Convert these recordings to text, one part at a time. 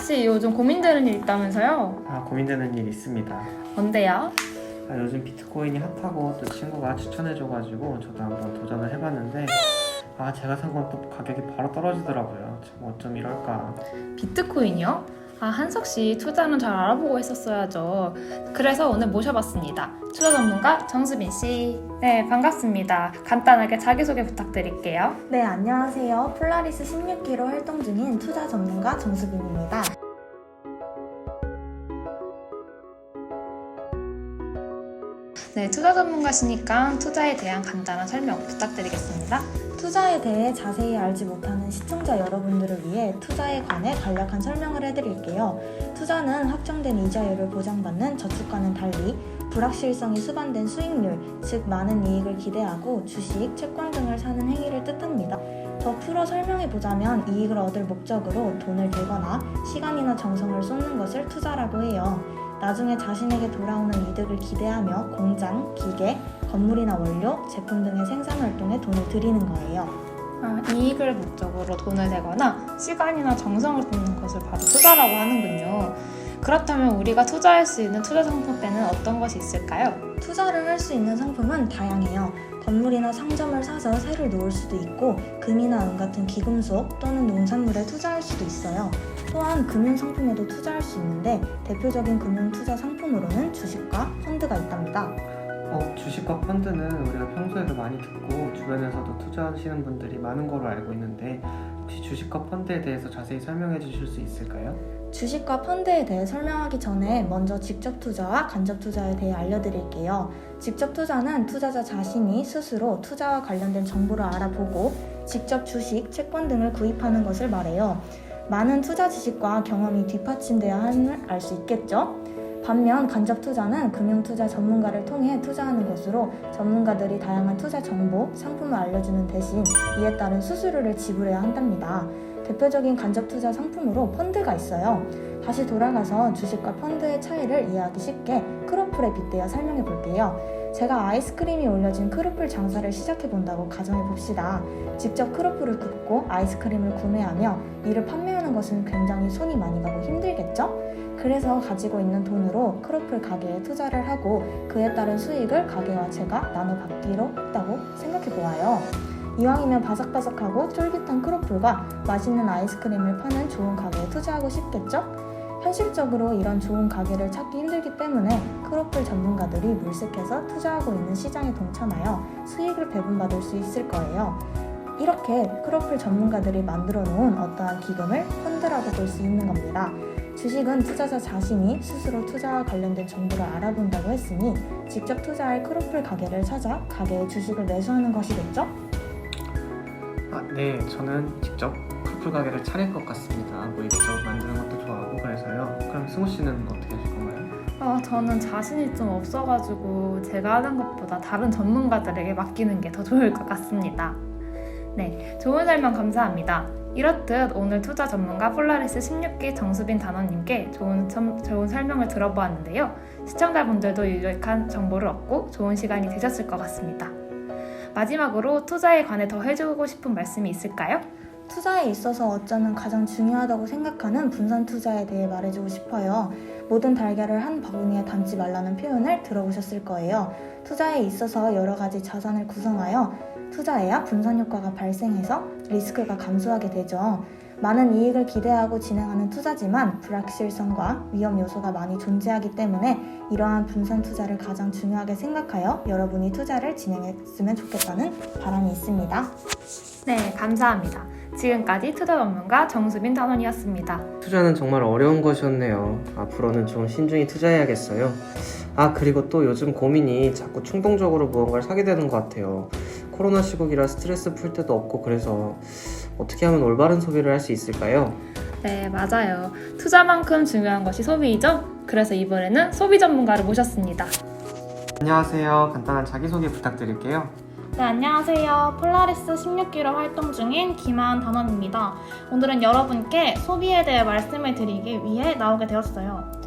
씨 요즘 고민되는 일 있다면서요? 고민되는 일 있습니다. 뭔데요? 요즘 비트코인이 핫하고 또 친구가 추천해줘가지고 저도 한번 도전을 해봤는데 제가 산 건 또 가격이 바로 떨어지더라고요. 참 어쩜 이럴까. 비트코인이요? 한석 씨 투자는 잘 알아보고 했었어야죠. 그래서 오늘 모셔봤습니다. 투자 전문가 정수빈 씨. 네, 반갑습니다. 간단하게 자기소개 부탁드릴게요. 네, 안녕하세요. 폴라리스 16기로 활동 중인 투자 전문가 정수빈입니다. 네, 투자 전문가시니까 투자에 대한 간단한 설명 부탁드리겠습니다. 투자에 대해 자세히 알지 못하는 시청자 여러분들을 위해 투자에 관해 간략한 설명을 해드릴게요. 투자는 확정된 이자율을 보장받는 저축과는 달리 불확실성이 수반된 수익률, 즉 많은 이익을 기대하고 주식, 채권 등을 사는 행위를 뜻합니다. 더 풀어 설명해보자면 이익을 얻을 목적으로 돈을 들거나 시간이나 정성을 쏟는 것을 투자라고 해요. 나중에 자신에게 돌아오는 이득을 기대하며 공장, 기계, 건물이나 원료, 제품 등의 생산 활동에 돈을 들이는 거예요. 이익을 목적으로 돈을 내거나 시간이나 정성을 쏟는 것을 바로 투자라고 하는군요. 그렇다면 우리가 투자할 수 있는 투자 상품에는 어떤 것이 있을까요? 투자를 할 수 있는 상품은 다양해요. 건물이나 상점을 사서 새를 놓을 수도 있고 금이나 은 같은 기금속 또는 농산물에 투자할 수도 있어요. 또한 금융상품에도 투자할 수 있는데 대표적인 금융투자 상품으로는 주식과 펀드가 있답니다. 주식과 펀드는 우리가 평소에도 많이 듣고 주변에서도 투자하시는 분들이 많은 걸로 알고 있는데 혹시 주식과 펀드에 대해서 자세히 설명해 주실 수 있을까요? 주식과 펀드에 대해 설명하기 전에 먼저 직접 투자와 간접 투자에 대해 알려드릴게요. 직접 투자는 투자자 자신이 스스로 투자와 관련된 정보를 알아보고 직접 주식, 채권 등을 구입하는 것을 말해요. 많은 투자 지식과 경험이 뒷받침되어야 함을 알 수 있겠죠? 반면 간접 투자는 금융투자 전문가를 통해 투자하는 것으로 전문가들이 다양한 투자 정보, 상품을 알려주는 대신 이에 따른 수수료를 지불해야 한답니다. 대표적인 간접 투자 상품으로 펀드가 있어요. 다시 돌아가서 주식과 펀드의 차이를 이해하기 쉽게 크로플에 빗대어 설명해 볼게요. 제가 아이스크림이 올려진 크로플 장사를 시작해 본다고 가정해 봅시다. 직접 크로플을 굽고 아이스크림을 구매하며 이를 판매하는 것은 굉장히 손이 많이 가고 힘들겠죠? 그래서 가지고 있는 돈으로 크로플 가게에 투자를 하고 그에 따른 수익을 가게와 제가 나눠 받기로 했다고 생각해 보아요. 이왕이면 바삭바삭하고 쫄깃한 크로플과 맛있는 아이스크림을 파는 좋은 가게에 투자하고 싶겠죠? 현실적으로 이런 좋은 가게를 찾기 힘들기 때문에 크로플 전문가들이 물색해서 투자하고 있는 시장에 동참하여 수익을 배분받을 수 있을 거예요. 이렇게 크로플 전문가들이 만들어 놓은 어떠한 기금을 펀드라고 볼 수 있는 겁니다. 주식은 투자자 자신이 스스로 투자와 관련된 정보를 알아본다고 했으니 직접 투자할 크로플 가게를 찾아 가게에 주식을 매수하는 것이겠죠? 네, 저는 직접 크로플 가게를 차릴 것 같습니다. 이것저것 만드는 것도 좋아하고 그래서요. 그럼 승우 씨는 어떻게 하실 건가요? 저는 자신이 좀 없어가지고 제가 하는 것보다 다른 전문가들에게 맡기는 게 더 좋을 것 같습니다. 네, 좋은 설명 감사합니다. 이렇듯 오늘 투자 전문가 폴라리스 16기 정수빈 단원님께 좋은 설명을 들어보았는데요. 시청자분들도 유익한 정보를 얻고 좋은 시간이 되셨을 것 같습니다. 마지막으로 투자에 관해 더 해주고 싶은 말씀이 있을까요? 투자에 있어서 어쩌면 가장 중요하다고 생각하는 분산 투자에 대해 말해주고 싶어요. 모든 달걀을 한 바구니에 담지 말라는 표현을 들어보셨을 거예요. 투자에 있어서 여러 가지 자산을 구성하여 투자해야 분산 효과가 발생해서 리스크가 감소하게 되죠. 많은 이익을 기대하고 진행하는 투자지만 불확실성과 위험 요소가 많이 존재하기 때문에 이러한 분산 투자를 가장 중요하게 생각하여 여러분이 투자를 진행했으면 좋겠다는 바람이 있습니다. 네, 감사합니다. 지금까지 투자 전문가 정수빈 단원이었습니다. 투자는 정말 어려운 것이었네요. 앞으로는 좀 신중히 투자해야겠어요. 그리고 또 요즘 고민이 자꾸 충동적으로 무언가를 사게 되는 것 같아요. 코로나 시국이라 스트레스 풀 때도 없고 그래서 어떻게 하면 올바른 소비를 할 수 있을까요? 네, 맞아요. 투자만큼 중요한 것이 소비이죠? 그래서 이번에는 소비 전문가를 모셨습니다. 안녕하세요. 간단한 자기소개 부탁드릴게요. 네, 안녕하세요. 폴라리스 16기로 활동 중인 김하은 단원입니다. 오늘은 여러분께 소비에 대해 말씀을 드리기 위해 나오게 되었어요.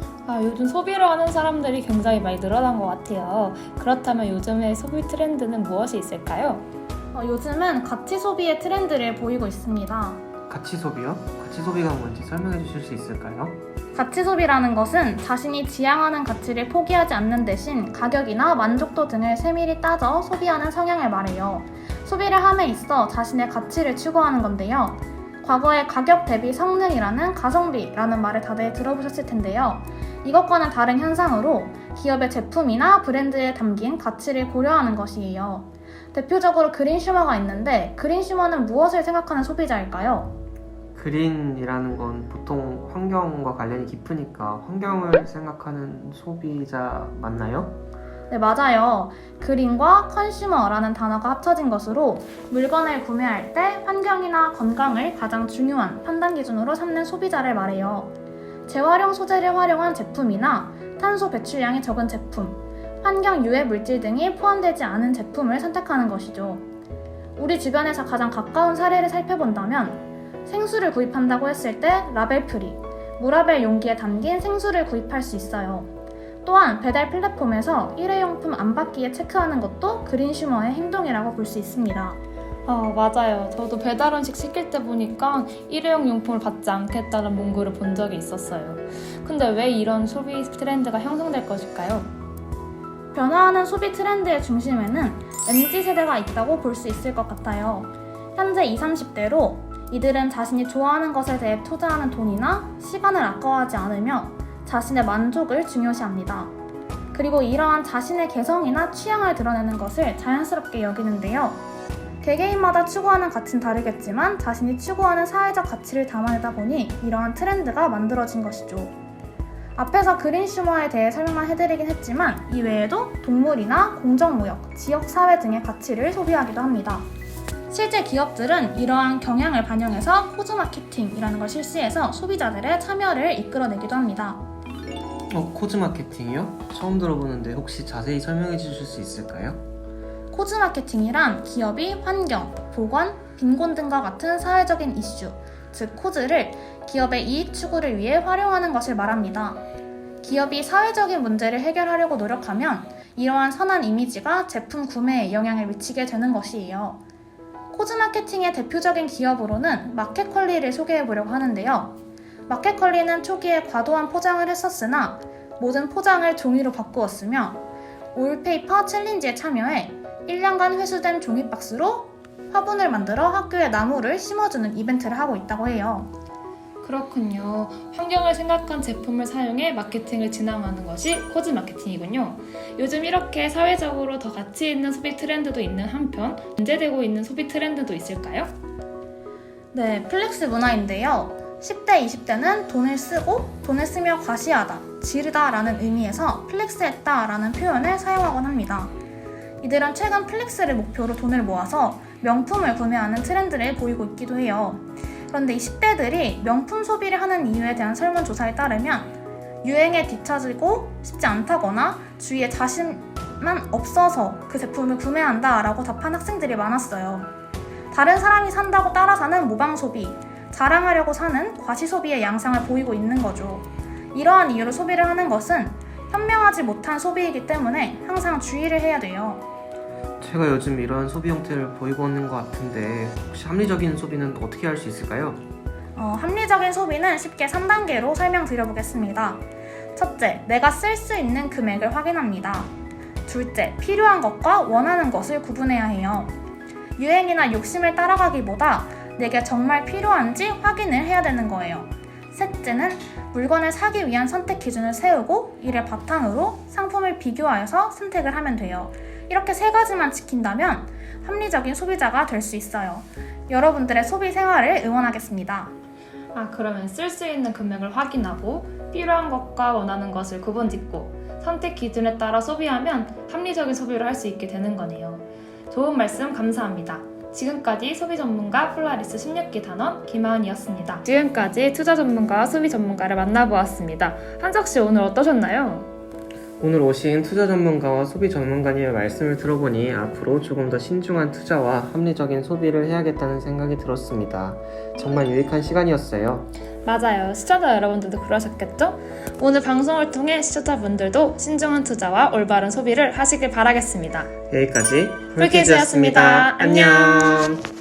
요즘 소비를 하는 사람들이 굉장히 많이 늘어난 것 같아요. 그렇다면 요즘의 소비 트렌드는 무엇이 있을까요? 요즘은 가치 소비의 트렌드를 보이고 있습니다. 가치 소비요? 가치 소비가 뭔지 설명해 주실 수 있을까요? 가치 소비라는 것은 자신이 지향하는 가치를 포기하지 않는 대신 가격이나 만족도 등을 세밀히 따져 소비하는 성향을 말해요. 소비를 함에 있어 자신의 가치를 추구하는 건데요. 과거에 가격 대비 성능이라는 가성비라는 말을 다들 들어보셨을 텐데요. 이것과는 다른 현상으로 기업의 제품이나 브랜드에 담긴 가치를 고려하는 것이에요. 대표적으로 그린슈머가 있는데 그린슈머는 무엇을 생각하는 소비자일까요? 그린이라는 건 보통 환경과 관련이 깊으니까 환경을 생각하는 소비자 맞나요? 네, 맞아요. 그린과 컨슈머라는 단어가 합쳐진 것으로 물건을 구매할 때 환경이나 건강을 가장 중요한 판단 기준으로 삼는 소비자를 말해요. 재활용 소재를 활용한 제품이나 탄소 배출량이 적은 제품, 환경 유해 물질 등이 포함되지 않은 제품을 선택하는 것이죠. 우리 주변에서 가장 가까운 사례를 살펴본다면 생수를 구입한다고 했을 때 라벨 프리, 무라벨 용기에 담긴 생수를 구입할 수 있어요. 또한 배달 플랫폼에서 일회용품 안 받기에 체크하는 것도 그린슈머의 행동이라고 볼 수 있습니다. 맞아요. 저도 배달 음식 시킬 때 보니까 일회용 용품을 받지 않겠다는 문구를 본 적이 있었어요. 근데 왜 이런 소비 트렌드가 형성될 것일까요? 변화하는 소비 트렌드의 중심에는 MZ세대가 있다고 볼 수 있을 것 같아요. 현재 20, 30대로 이들은 자신이 좋아하는 것에 대해 투자하는 돈이나 시간을 아까워하지 않으며 자신의 만족을 중요시합니다. 그리고 이러한 자신의 개성이나 취향을 드러내는 것을 자연스럽게 여기는데요. 개개인마다 추구하는 가치는 다르겠지만 자신이 추구하는 사회적 가치를 담아내다 보니 이러한 트렌드가 만들어진 것이죠. 앞에서 그린슈머에 대해 설명만 해드리긴 했지만 이 외에도 동물이나 공정무역, 지역사회 등의 가치를 소비하기도 합니다. 실제 기업들은 이러한 경향을 반영해서 코즈 마케팅이라는 걸 실시해서 소비자들의 참여를 이끌어내기도 합니다. 코즈 마케팅이요? 처음 들어보는데 혹시 자세히 설명해 주실 수 있을까요? 코즈 마케팅이란 기업이 환경, 보건, 빈곤 등과 같은 사회적인 이슈, 즉 코즈를 기업의 이익 추구를 위해 활용하는 것을 말합니다. 기업이 사회적인 문제를 해결하려고 노력하면 이러한 선한 이미지가 제품 구매에 영향을 미치게 되는 것이에요. 코즈 마케팅의 대표적인 기업으로는 마켓컬리를 소개해 보려고 하는데요. 마켓컬리는 초기에 과도한 포장을 했었으나 모든 포장을 종이로 바꾸었으며 올페이퍼 챌린지에 참여해 1년간 회수된 종이 박스로 화분을 만들어 학교에 나무를 심어주는 이벤트를 하고 있다고 해요. 그렇군요. 환경을 생각한 제품을 사용해 마케팅을 진행하는 것이 코즈 마케팅이군요. 요즘 이렇게 사회적으로 더 가치 있는 소비 트렌드도 있는 한편 문제되고 있는 소비 트렌드도 있을까요? 네, 플렉스 문화인데요. 10대, 20대는 돈을 쓰고 돈을 쓰며 과시하다, 지르다 라는 의미에서 플렉스했다 라는 표현을 사용하곤 합니다. 이들은 최근 플렉스를 목표로 돈을 모아서 명품을 구매하는 트렌드를 보이고 있기도 해요. 그런데 이 10대들이 명품 소비를 하는 이유에 대한 설문조사에 따르면 유행에 뒤처지고 싶지 않다거나 주위에 자신만 없어서 그 제품을 구매한다 라고 답한 학생들이 많았어요. 다른 사람이 산다고 따라 사는 모방 소비, 자랑하려고 사는 과시 소비의 양상을 보이고 있는 거죠. 이러한 이유로 소비를 하는 것은 현명하지 못한 소비이기 때문에 항상 주의를 해야 돼요. 제가 요즘 이러한 소비 형태를 보이고 있는 것 같은데 혹시 합리적인 소비는 어떻게 할 수 있을까요? 합리적인 소비는 쉽게 3단계로 설명드려보겠습니다. 첫째, 내가 쓸 수 있는 금액을 확인합니다. 둘째, 필요한 것과 원하는 것을 구분해야 해요. 유행이나 욕심을 따라가기보다 내게 정말 필요한지 확인을 해야 되는 거예요. 셋째는 물건을 사기 위한 선택 기준을 세우고 이를 바탕으로 상품을 비교하여서 선택을 하면 돼요. 이렇게 세 가지만 지킨다면 합리적인 소비자가 될 수 있어요. 여러분들의 소비 생활을 응원하겠습니다. 그러면 쓸 수 있는 금액을 확인하고 필요한 것과 원하는 것을 구분짓고 선택 기준에 따라 소비하면 합리적인 소비를 할 수 있게 되는 거네요. 좋은 말씀 감사합니다. 지금까지 소비 전문가 폴라리스 16기 단원 김하은이었습니다. 지금까지 투자 전문가와 소비 전문가를 만나보았습니다. 한석 씨 오늘 어떠셨나요? 오늘 오신 투자 전문가와 소비 전문가님의 말씀을 들어보니 앞으로 조금 더 신중한 투자와 합리적인 소비를 해야겠다는 생각이 들었습니다. 정말 유익한 시간이었어요. 맞아요. 시청자 여러분들도 그러셨겠죠? 오늘 방송을 통해 시청자분들도 신중한 투자와 올바른 소비를 하시길 바라겠습니다. 여기까지 폴키즈였습니다. 안녕.